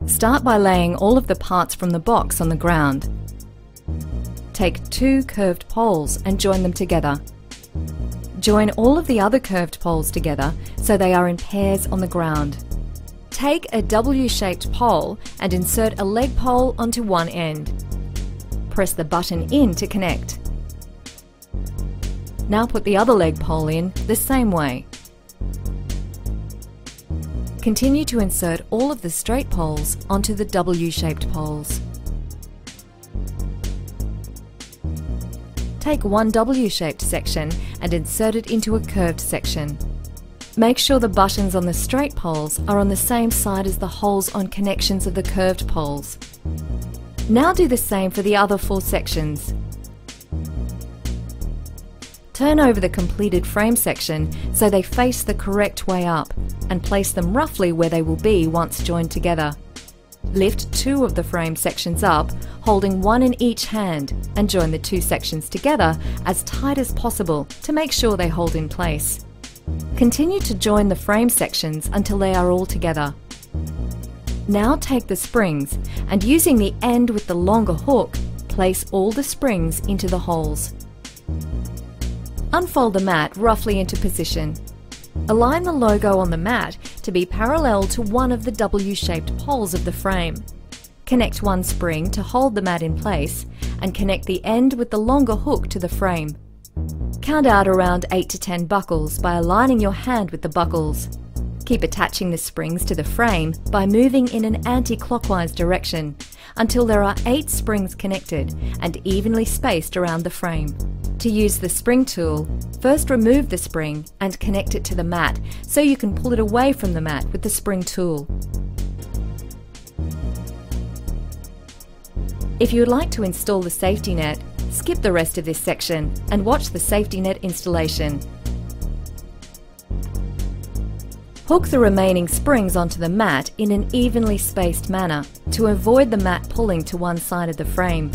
Start by laying all of the parts from the box on the ground. Take 2 curved poles and join them together. Join all of the other curved poles together so they are in pairs on the ground. Take a W-shaped pole and insert a leg pole onto one end. Press the button in to connect. Now put the other leg pole in the same way. Continue to insert all of the straight poles onto the W-shaped poles. Take one W-shaped section and insert it into a curved section. Make sure the buttons on the straight poles are on the same side as the holes on connections of the curved poles. Now do the same for the other 4 sections. Turn over the completed frame section so they face the correct way up and place them roughly where they will be once joined together. Lift 2 of the frame sections up, holding one in each hand, and join the 2 sections together as tight as possible to make sure they hold in place. Continue to join the frame sections until they are all together. Now take the springs and, using the end with the longer hook, place all the springs into the holes. Unfold the mat roughly into position. Align the logo on the mat to be parallel to one of the W-shaped poles of the frame. Connect one spring to hold the mat in place and connect the end with the longer hook to the frame. Count out around 8 to 10 buckles by aligning your hand with the buckles. Keep attaching the springs to the frame by moving in an anti-clockwise direction until there are 8 springs connected and evenly spaced around the frame. To use the spring tool, first remove the spring and connect it to the mat so you can pull it away from the mat with the spring tool. If you would like to install the safety net, skip the rest of this section and watch the safety net installation. Hook the remaining springs onto the mat in an evenly spaced manner to avoid the mat pulling to one side of the frame.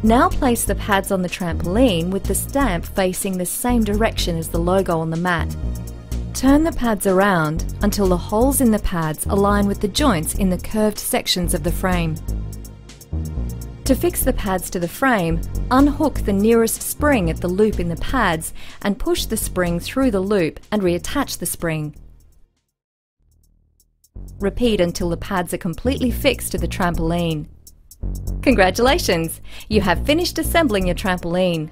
Now place the pads on the trampoline with the stamp facing the same direction as the logo on the mat. Turn the pads around until the holes in the pads align with the joints in the curved sections of the frame. To fix the pads to the frame, unhook the nearest spring at the loop in the pads and push the spring through the loop and reattach the spring. Repeat until the pads are completely fixed to the trampoline. Congratulations! You have finished assembling your trampoline.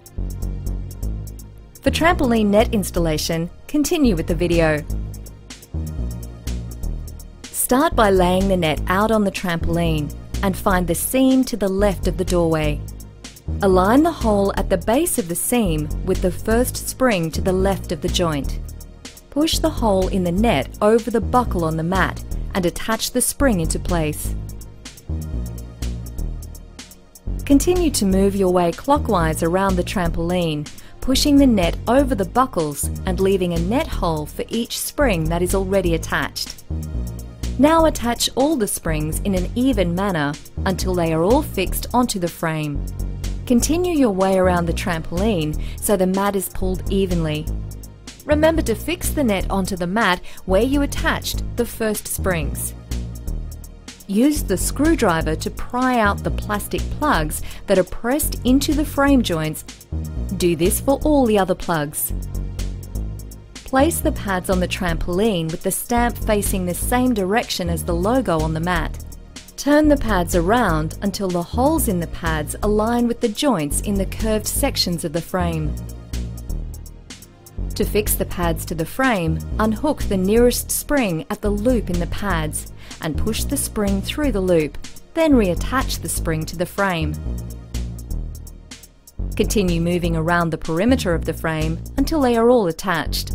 For trampoline net installation, continue with the video. Start by laying the net out on the trampoline and find the seam to the left of the doorway. Align the hole at the base of the seam with the first spring to the left of the joint. Push the hole in the net over the buckle on the mat and attach the spring into place. Continue to move your way clockwise around the trampoline, pushing the net over the buckles and leaving a net hole for each spring that is already attached. Now attach all the springs in an even manner until they are all fixed onto the frame. Continue your way around the trampoline so the mat is pulled evenly. Remember to fix the net onto the mat where you attached the first springs. Use the screwdriver to pry out the plastic plugs that are pressed into the frame joints. Do this for all the other plugs. Place the pads on the trampoline with the stamp facing the same direction as the logo on the mat. Turn the pads around until the holes in the pads align with the joints in the curved sections of the frame. To fix the pads to the frame, unhook the nearest spring at the loop in the pads and push the spring through the loop, then reattach the spring to the frame. Continue moving around the perimeter of the frame until they are all attached.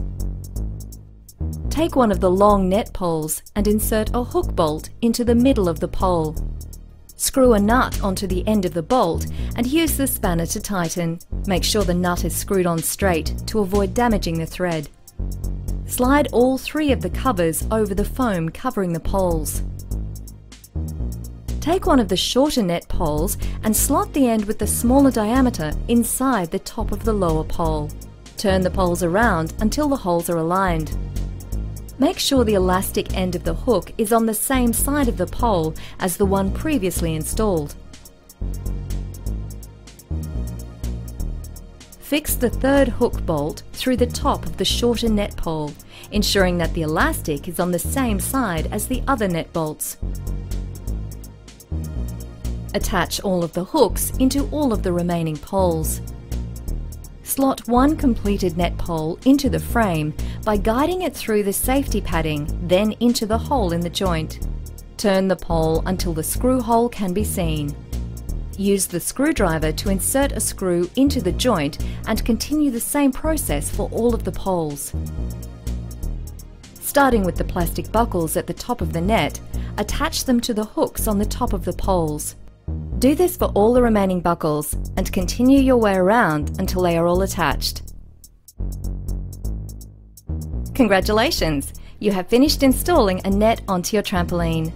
Take one of the long net poles and insert a hook bolt into the middle of the pole. Screw a nut onto the end of the bolt and use the spanner to tighten. Make sure the nut is screwed on straight to avoid damaging the thread. Slide all 3 of the covers over the foam covering the poles. Take one of the shorter net poles and slot the end with the smaller diameter inside the top of the lower pole. Turn the poles around until the holes are aligned. Make sure the elastic end of the hook is on the same side of the pole as the one previously installed. Fix the third hook bolt through the top of the shorter net pole, ensuring that the elastic is on the same side as the other net bolts. Attach all of the hooks into all of the remaining poles. Slot one completed net pole into the frame by guiding it through the safety padding, then into the hole in the joint. Turn the pole until the screw hole can be seen. Use the screwdriver to insert a screw into the joint and continue the same process for all of the poles. Starting with the plastic buckles at the top of the net, attach them to the hooks on the top of the poles. Do this for all the remaining buckles and continue your way around until they are all attached. Congratulations! You have finished installing a net onto your trampoline.